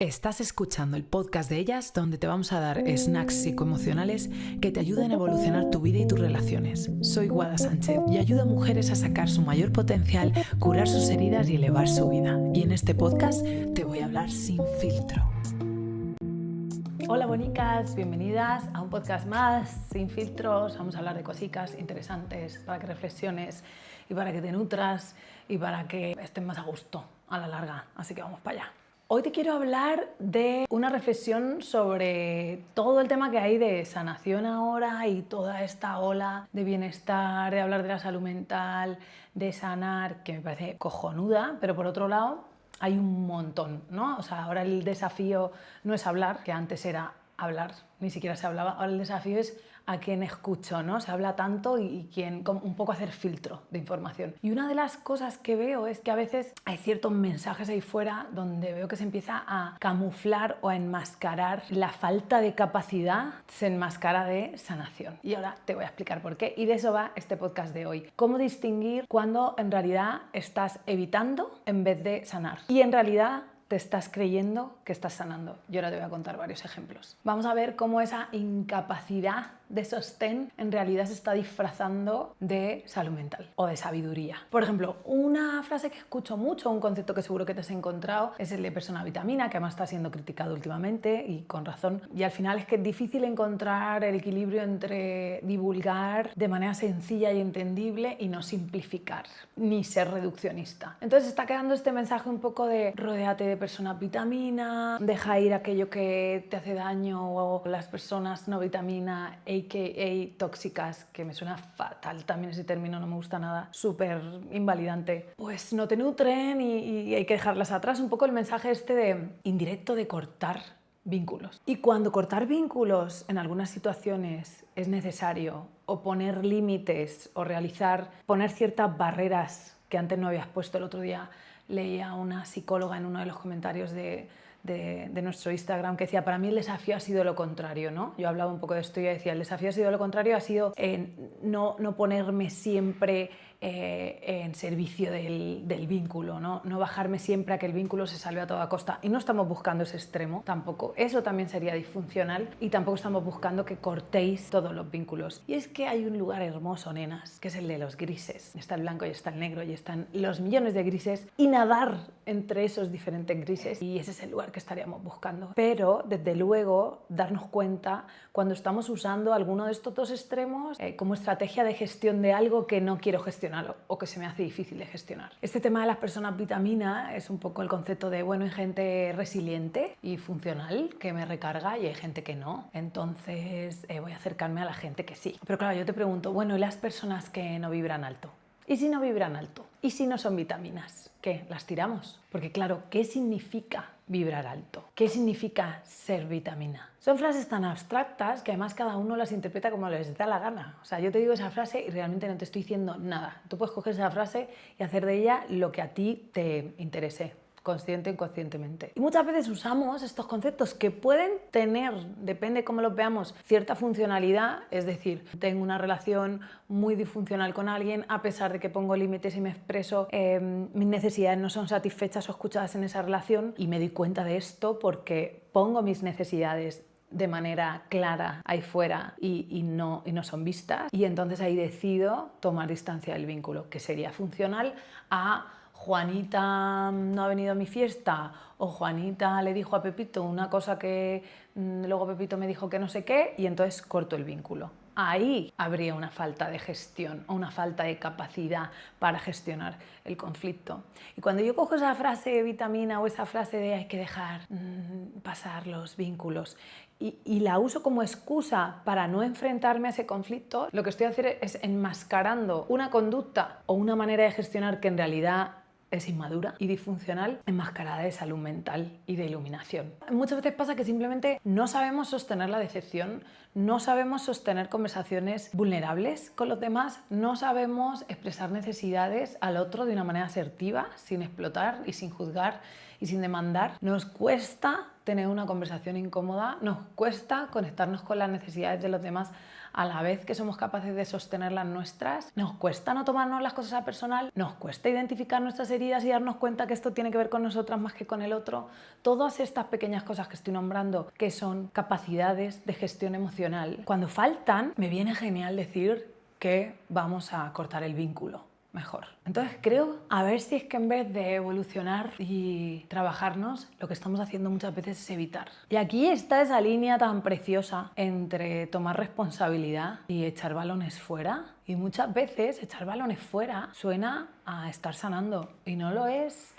Estás escuchando el podcast de Ellas, donde te vamos a dar snacks psicoemocionales que te ayuden a evolucionar tu vida y tus relaciones. Soy Guada Sánchez y ayudo a mujeres a sacar su mayor potencial, curar sus heridas y elevar su vida. Y en este podcast te voy a hablar sin filtro. Hola bonicas, bienvenidas a un podcast más, sin filtros. Vamos a hablar de cositas interesantes para que reflexiones y para que te nutras y para que estés más a gusto a la larga. Así que vamos para allá. Hoy te quiero hablar de una reflexión sobre todo el tema que hay de sanación ahora y toda esta ola de bienestar, de hablar de la salud mental, de sanar, que me parece cojonuda, pero por otro lado hay un montón, ¿no? O sea, ahora el desafío no es hablar, que antes era hablar, ni siquiera se hablaba, ahora el desafío es a quién escucho, ¿no? Se habla tanto y quién, un poco hacer filtro de información. Y una de las cosas que veo es que a veces hay ciertos mensajes ahí fuera donde veo que se empieza a camuflar o a enmascarar la falta de capacidad, se enmascara de sanación. Y ahora te voy a explicar por qué. Y de eso va este podcast de hoy. Cómo distinguir cuando en realidad estás evitando en vez de sanar. Y en realidad te estás creyendo que estás sanando. Yo ahora te voy a contar varios ejemplos. Vamos a ver cómo esa incapacidad de sostén en realidad se está disfrazando de salud mental o de sabiduría. Por ejemplo, una frase que escucho mucho, un concepto que seguro que te has encontrado, es el de persona vitamina, que además está siendo criticado últimamente y con razón. Y al final es que es difícil encontrar el equilibrio entre divulgar de manera sencilla y entendible y no simplificar, ni ser reduccionista. Entonces está quedando este mensaje un poco de rodéate de personas vitamina, deja ir aquello que te hace daño o las personas no vitamina, a.k.a. tóxicas, que me suena fatal también ese término, no me gusta nada, súper invalidante, pues no te nutren y hay que dejarlas atrás. Un poco el mensaje este de indirecto de cortar vínculos. Y cuando cortar vínculos en algunas situaciones es necesario, o poner límites o poner ciertas barreras que antes no habías puesto. El otro día leía a una psicóloga en uno de los comentarios de nuestro Instagram que decía, para mí el desafío ha sido lo contrario, ¿no? Yo hablaba un poco de esto y decía, el desafío ha sido lo contrario, ha sido no ponerme siempre en servicio del vínculo, ¿no? No bajarme siempre a que el vínculo se salve a toda costa. Y no estamos buscando ese extremo tampoco. Eso también sería disfuncional y tampoco estamos buscando que cortéis todos los vínculos. Y es que hay un lugar hermoso, nenas, que es el de los grises. Está el blanco y está el negro y están los millones de grises y nadar entre esos diferentes grises. Y ese es el lugar que estaríamos buscando. Pero, desde luego, darnos cuenta cuando estamos usando alguno de estos dos extremos como estrategia de gestión de algo que no quiero gestionar o que se me hace difícil de gestionar. Este tema de las personas vitamina es un poco el concepto de, bueno, hay gente resiliente y funcional que me recarga y hay gente que no. Entonces voy a acercarme a la gente que sí. Pero claro, yo te pregunto, bueno, ¿y las personas que no vibran alto? ¿Y si no vibran alto? ¿Y si no son vitaminas? ¿Qué? ¿Las tiramos? Porque claro, ¿qué significa vibrar alto? ¿Qué significa ser vitamina? Son frases tan abstractas que además cada uno las interpreta como les da la gana. O sea, yo te digo esa frase y realmente no te estoy diciendo nada. Tú puedes coger esa frase y hacer de ella lo que a ti te interese, consciente o inconscientemente. Y muchas veces usamos estos conceptos que pueden tener, depende cómo los veamos, cierta funcionalidad, es decir, tengo una relación muy disfuncional con alguien, a pesar de que pongo límites y me expreso, mis necesidades no son satisfechas o escuchadas en esa relación, y me doy cuenta de esto porque pongo mis necesidades de manera clara ahí fuera y no son vistas, y entonces ahí decido tomar distancia del vínculo, que sería funcional a Juanita no ha venido a mi fiesta, o Juanita le dijo a Pepito una cosa que luego Pepito me dijo que no sé qué, y entonces corto el vínculo. Ahí habría una falta de gestión o una falta de capacidad para gestionar el conflicto. Y cuando yo cojo esa frase de vitamina o esa frase de hay que dejar pasar los vínculos y la uso como excusa para no enfrentarme a ese conflicto, lo que estoy haciendo es enmascarando una conducta o una manera de gestionar que en realidad es inmadura y disfuncional, enmascarada de salud mental y de iluminación. Muchas veces pasa que simplemente no sabemos sostener la decepción, no sabemos sostener conversaciones vulnerables con los demás, no sabemos expresar necesidades al otro de una manera asertiva, sin explotar y sin juzgar y sin demandar, nos cuesta tener una conversación incómoda, nos cuesta conectarnos con las necesidades de los demás a la vez que somos capaces de sostener las nuestras, nos cuesta no tomarnos las cosas a personal, nos cuesta identificar nuestras heridas y darnos cuenta que esto tiene que ver con nosotras más que con el otro. Todas estas pequeñas cosas que estoy nombrando, que son capacidades de gestión emocional, cuando faltan, me viene genial decir que vamos a cortar el vínculo mejor. Entonces creo, a ver si es que en vez de evolucionar y trabajarnos, lo que estamos haciendo muchas veces es evitar. Y aquí está esa línea tan preciosa entre tomar responsabilidad y echar balones fuera. Y muchas veces echar balones fuera suena a estar sanando. Y no lo es,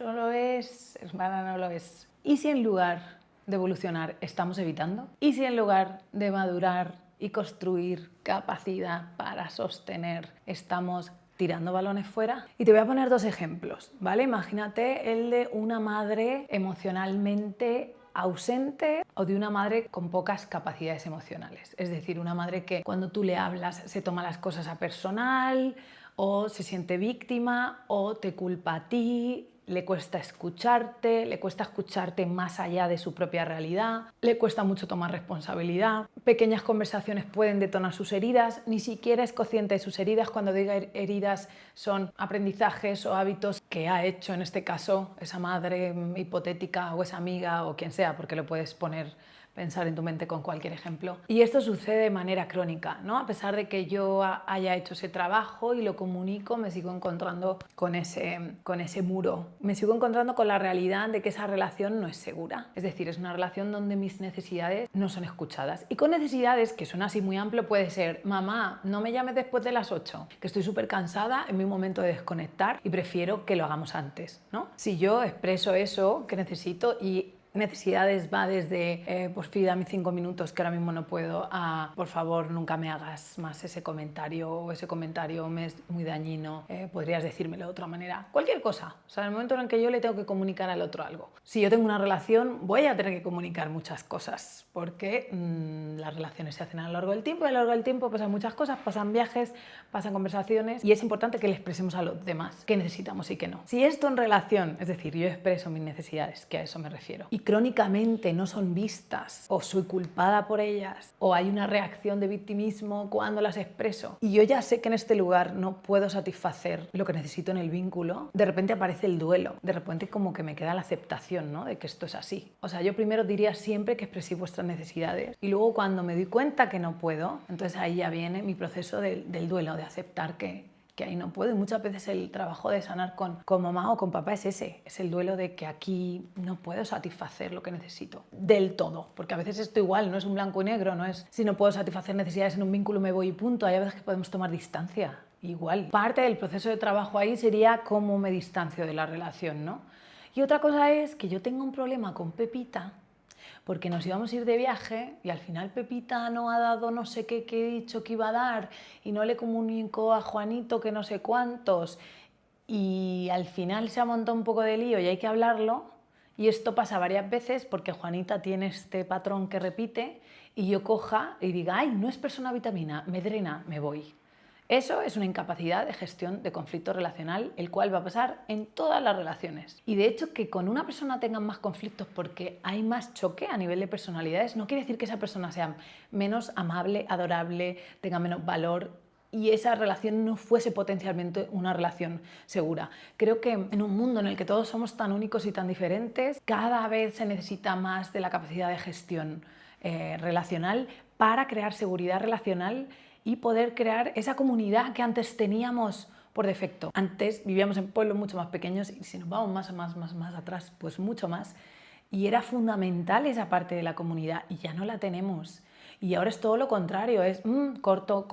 hermana, no lo es. ¿Y si en lugar de evolucionar estamos evitando? ¿Y si en lugar de madurar y construir capacidad para sostener estamos tirando balones fuera? Y te voy a poner 2 ejemplos, ¿vale? Imagínate el de una madre emocionalmente ausente o de una madre con pocas capacidades emocionales. Es decir, una madre que cuando tú le hablas se toma las cosas a personal o se siente víctima o te culpa a ti. Le cuesta escucharte más allá de su propia realidad, le cuesta mucho tomar responsabilidad, pequeñas conversaciones pueden detonar sus heridas, ni siquiera es consciente de sus heridas. Cuando digo heridas son aprendizajes o hábitos que ha hecho en este caso esa madre hipotética o esa amiga o quien sea, porque lo puedes pensar en tu mente con cualquier ejemplo. Y esto sucede de manera crónica, ¿no? A pesar de que yo haya hecho ese trabajo y lo comunico, me sigo encontrando con ese muro. Me sigo encontrando con la realidad de que esa relación no es segura. Es decir, es una relación donde mis necesidades no son escuchadas. Y con necesidades, que suena así muy amplio, puede ser: mamá, no me llames después de las 8, que estoy súper cansada, en mi momento de desconectar y prefiero que lo hagamos antes, ¿no? Si yo expreso eso que necesito, y necesidades va desde porfi, dame 5 minutos que ahora mismo no puedo, a por favor nunca me hagas más ese comentario, o ese comentario me es muy dañino, podrías decírmelo de otra manera, cualquier cosa. O sea, en el momento en el que yo le tengo que comunicar al otro algo, si yo tengo una relación voy a tener que comunicar muchas cosas, porque las relaciones se hacen a lo largo del tiempo, y a lo largo del tiempo pasan muchas cosas, pasan viajes, pasan conversaciones, y es importante que le expresemos a los demás qué necesitamos y qué no. Si esto en relación, es decir, yo expreso mis necesidades, que a eso me refiero, y crónicamente no son vistas, o soy culpada por ellas, o hay una reacción de victimismo cuando las expreso, y yo ya sé que en este lugar no puedo satisfacer lo que necesito en el vínculo, de repente aparece el duelo, de repente como que me queda la aceptación, ¿no?, de que esto es así. O sea, yo primero diría siempre que expreséis vuestras necesidades, y luego cuando me doy cuenta que no puedo, entonces ahí ya viene mi proceso del duelo, de aceptar que ahí no puedo. Y muchas veces el trabajo de sanar con mamá o con papá es el duelo de que aquí no puedo satisfacer lo que necesito del todo, porque a veces esto igual no es un blanco y negro, no es si no puedo satisfacer necesidades en un vínculo me voy y punto. Hay veces que podemos tomar distancia, igual. Parte del proceso de trabajo ahí sería cómo me distancio de la relación, ¿no? Y otra cosa es que yo tengo un problema con Pepita, porque nos íbamos a ir de viaje y al final Pepita no ha dado no sé qué he dicho que iba a dar, y no le comunicó a Juanito que no sé cuántos, y al final se ha montado un poco de lío y hay que hablarlo. Y esto pasa varias veces porque Juanita tiene este patrón que repite, y yo coja y diga: ay, no es persona vitamina, me drena, me voy. Eso es una incapacidad de gestión de conflicto relacional, el cual va a pasar en todas las relaciones. Y de hecho, que con una persona tengan más conflictos porque hay más choque a nivel de personalidades, no quiere decir que esa persona sea menos amable, adorable, tenga menos valor y esa relación no fuese potencialmente una relación segura. Creo que en un mundo en el que todos somos tan únicos y tan diferentes, cada vez se necesita más de la capacidad de gestión relacional para crear seguridad relacional y poder crear esa comunidad que antes teníamos por defecto. Antes vivíamos en pueblos mucho más pequeños, y si nos vamos más atrás, pues mucho más. Y era fundamental esa parte de la comunidad, y ya no la tenemos. Y ahora es todo lo contrario, es corto.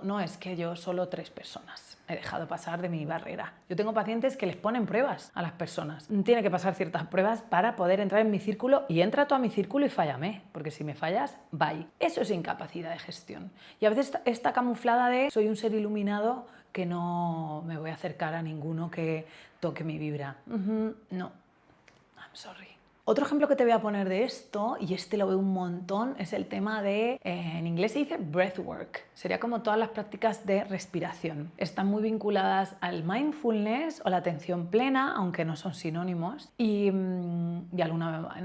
No, es que yo solo 3 personas he dejado pasar de mi barrera. Yo tengo pacientes que les ponen pruebas a las personas. Tiene que pasar ciertas pruebas para poder entrar en mi círculo, y entra tú a mi círculo y fállame, porque si me fallas, bye. Eso es incapacidad de gestión. Y a veces está camuflada de soy un ser iluminado que no me voy a acercar a ninguno que toque mi vibra. No, I'm sorry. Otro ejemplo que te voy a poner de esto, y este lo veo un montón, es el tema de, en inglés se dice breathwork. Sería como todas las prácticas de respiración. Están muy vinculadas al mindfulness o la atención plena, aunque no son sinónimos. Y en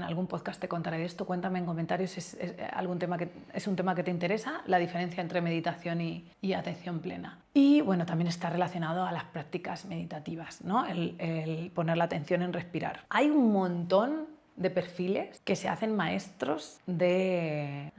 algún podcast te contaré de esto. Cuéntame en comentarios si es un tema que te interesa, la diferencia entre meditación y atención plena. Y bueno, también está relacionado a las prácticas meditativas, ¿no? El poner la atención en respirar. Hay un montón de perfiles que se hacen maestros de...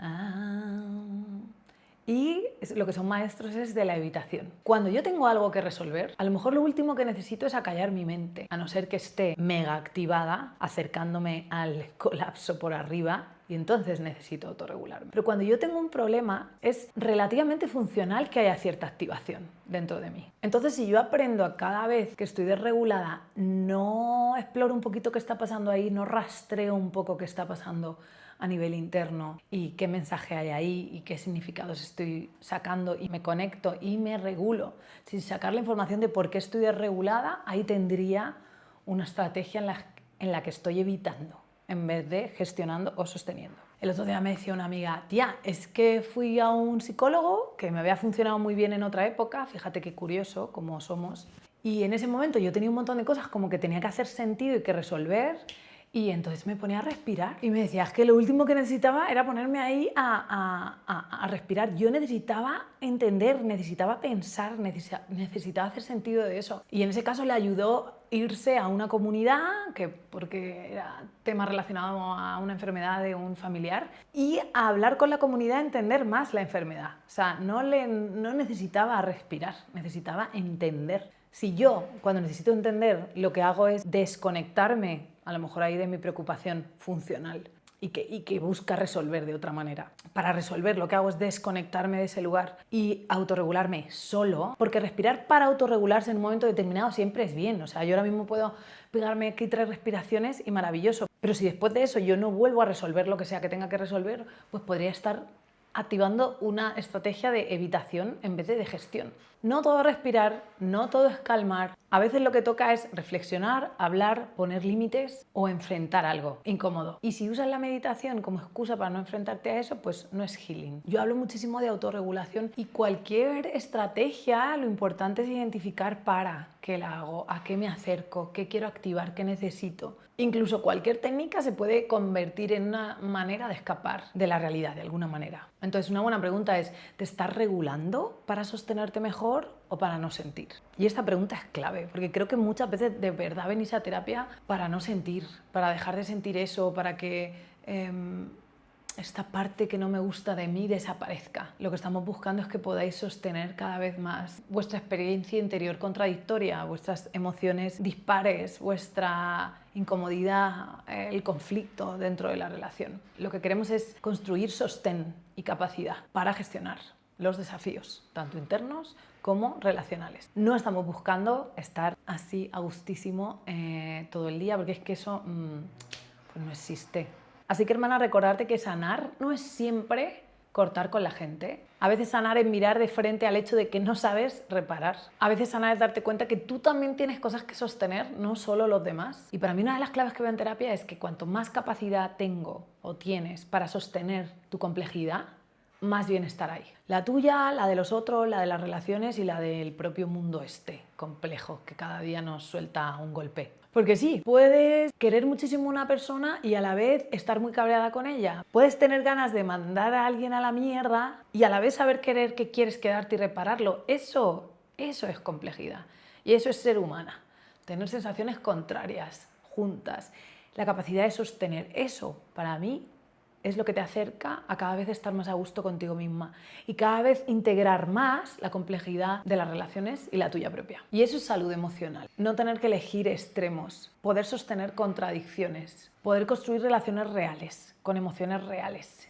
Y lo que son maestros es de la evitación. Cuando yo tengo algo que resolver, a lo mejor lo último que necesito es acallar mi mente, a no ser que esté mega activada, acercándome al colapso por arriba, y entonces necesito autorregularme. Pero cuando yo tengo un problema, es relativamente funcional que haya cierta activación dentro de mí. Entonces, si yo aprendo a cada vez que estoy desregulada, no exploro un poquito qué está pasando ahí, no rastreo un poco qué está pasando a nivel interno y qué mensaje hay ahí y qué significados estoy sacando, y me conecto y me regulo sin sacar la información de por qué estoy desregulada, ahí tendría una estrategia en la que estoy evitando en vez de gestionando o sosteniendo. El otro día me decía una amiga, tía, es que fui a un psicólogo que me había funcionado muy bien en otra época, fíjate qué curioso cómo somos, y en ese momento yo tenía un montón de cosas como que tenía que hacer sentido y que resolver. Y entonces me ponía a respirar y me decía, es que lo último que necesitaba era ponerme ahí a respirar. Yo necesitaba entender, necesitaba pensar, necesitaba hacer sentido de eso. Y en ese caso le ayudó irse a una comunidad, porque era tema relacionado a una enfermedad de un familiar, y a hablar con la comunidad, entender más la enfermedad. O sea, no necesitaba respirar, necesitaba entender. Si yo, cuando necesito entender, lo que hago es desconectarme, a lo mejor ahí de mi preocupación funcional y que busca resolver de otra manera. Para resolver lo que hago es desconectarme de ese lugar y autorregularme solo, porque respirar para autorregularse en un momento determinado siempre es bien. O sea, yo ahora mismo puedo pegarme aquí 3 respiraciones y maravilloso. Pero si después de eso yo no vuelvo a resolver lo que sea que tenga que resolver, pues podría estar activando una estrategia de evitación en vez de gestión. No todo es respirar, no todo es calmar. A veces lo que toca es reflexionar, hablar, poner límites o enfrentar algo incómodo. Y si usas la meditación como excusa para no enfrentarte a eso, pues no es healing. Yo hablo muchísimo de autorregulación, y cualquier estrategia, lo importante es identificar para qué la hago, a qué me acerco, qué quiero activar, qué necesito. Incluso cualquier técnica se puede convertir en una manera de escapar de la realidad de alguna manera. Entonces, una buena pregunta es, ¿te estás regulando para sostenerte mejor o para no sentir? Y esta pregunta es clave, porque creo que muchas veces de verdad venís a terapia para no sentir, para dejar de sentir eso, para que esta parte que no me gusta de mí desaparezca. Lo que estamos buscando es que podáis sostener cada vez más vuestra experiencia interior contradictoria, vuestras emociones dispares, vuestra incomodidad, el conflicto dentro de la relación. Lo que queremos es construir sostén y capacidad para gestionar los desafíos, tanto internos como relacionales. No estamos buscando estar así a gustísimo todo el día, porque es que eso pues no existe. Así que, hermana, recordarte que sanar no es siempre cortar con la gente. A veces sanar es mirar de frente al hecho de que no sabes reparar. A veces sanar es darte cuenta que tú también tienes cosas que sostener, no solo los demás. Y para mí una de las claves que veo en terapia es que cuanto más capacidad tengo o tienes para sostener tu complejidad, más bienestar hay. La tuya, la de los otros, la de las relaciones y la del propio mundo complejo que cada día nos suelta un golpe. Porque sí, puedes querer muchísimo a una persona y a la vez estar muy cabreada con ella. Puedes tener ganas de mandar a alguien a la mierda y a la vez saber querer que quieres quedarte y repararlo. Eso es complejidad. Y eso es ser humana. Tener sensaciones contrarias, juntas. La capacidad de sostener eso, para mí, es lo que te acerca a cada vez estar más a gusto contigo misma y cada vez integrar más la complejidad de las relaciones y la tuya propia. Y eso es salud emocional. No tener que elegir extremos, poder sostener contradicciones, poder construir relaciones reales, con emociones reales,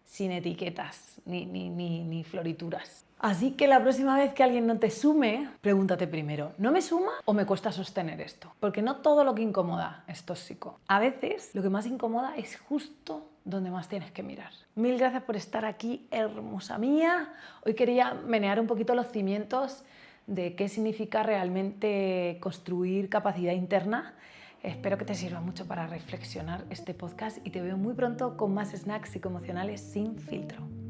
sin etiquetas ni florituras. Así que la próxima vez que alguien no te sume, pregúntate primero, ¿no me suma o me cuesta sostener esto? Porque no todo lo que incomoda es tóxico. A veces lo que más incomoda es justo donde más tienes que mirar. Mil gracias por estar aquí, hermosa mía. Hoy quería menear un poquito los cimientos de qué significa realmente construir capacidad interna Espero que te sirva mucho para reflexionar este podcast y te veo muy pronto con más snacks psicoemocionales sin filtro.